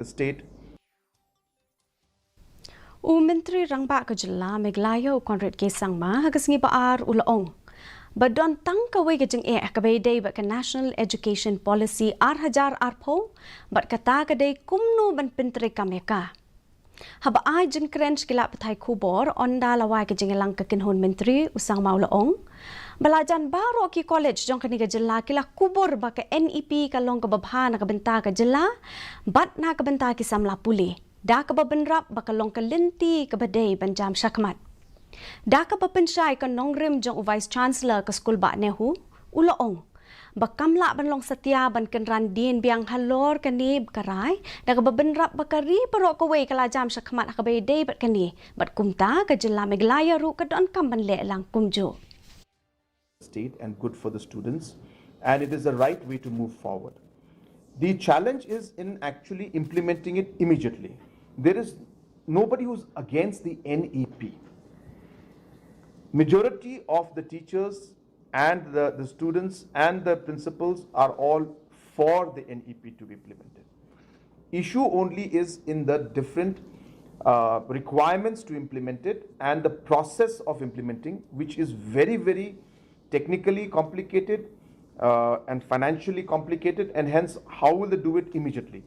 The state. Menteri Rangba ke Jylla Meghalaya Conrad kesang ma hagas ngi baar ulaong. Badon tang kawai ke jeng kabai day ba ke National Education Policy hajar arpo bat kata kadai kumno ban Pyntreikam ka. Haba ai jeng krench kila patai kubor onda lawai ke jeng lang ke kinhon menteri usang ma ulaong. Belajan baru ki college jong kani ke Jylla kila kubur ba ke NEP kalong ke babha na ke benta ke Jylla bat na ke benta ki samla puli. Da ka babenrap bakalong kalinti ka badai banjam Shakhmat. Da ka bapensyai ka nongrim jong Vice Chancellor ka skul ba nehu ulaong. Bakamla banlong setia ban kenran din biang halor kanib karai da ka babenrap bakari parok kawai kalajam Shakhmat ka badai bat kani bat kumta ka Jylla Meghalaya ru ka Donkam ban le lang kumjo. State and good for the students, and it is the right way to move forward. The challenge is in actually implementing it immediately. There is nobody who's against the NEP. Majority of the teachers and the students and the principals are all for the NEP to be implemented. Issue only is in the different requirements to implement it and the process of implementing, which is very, very technically complicated and financially complicated, and hence how will they do it immediately.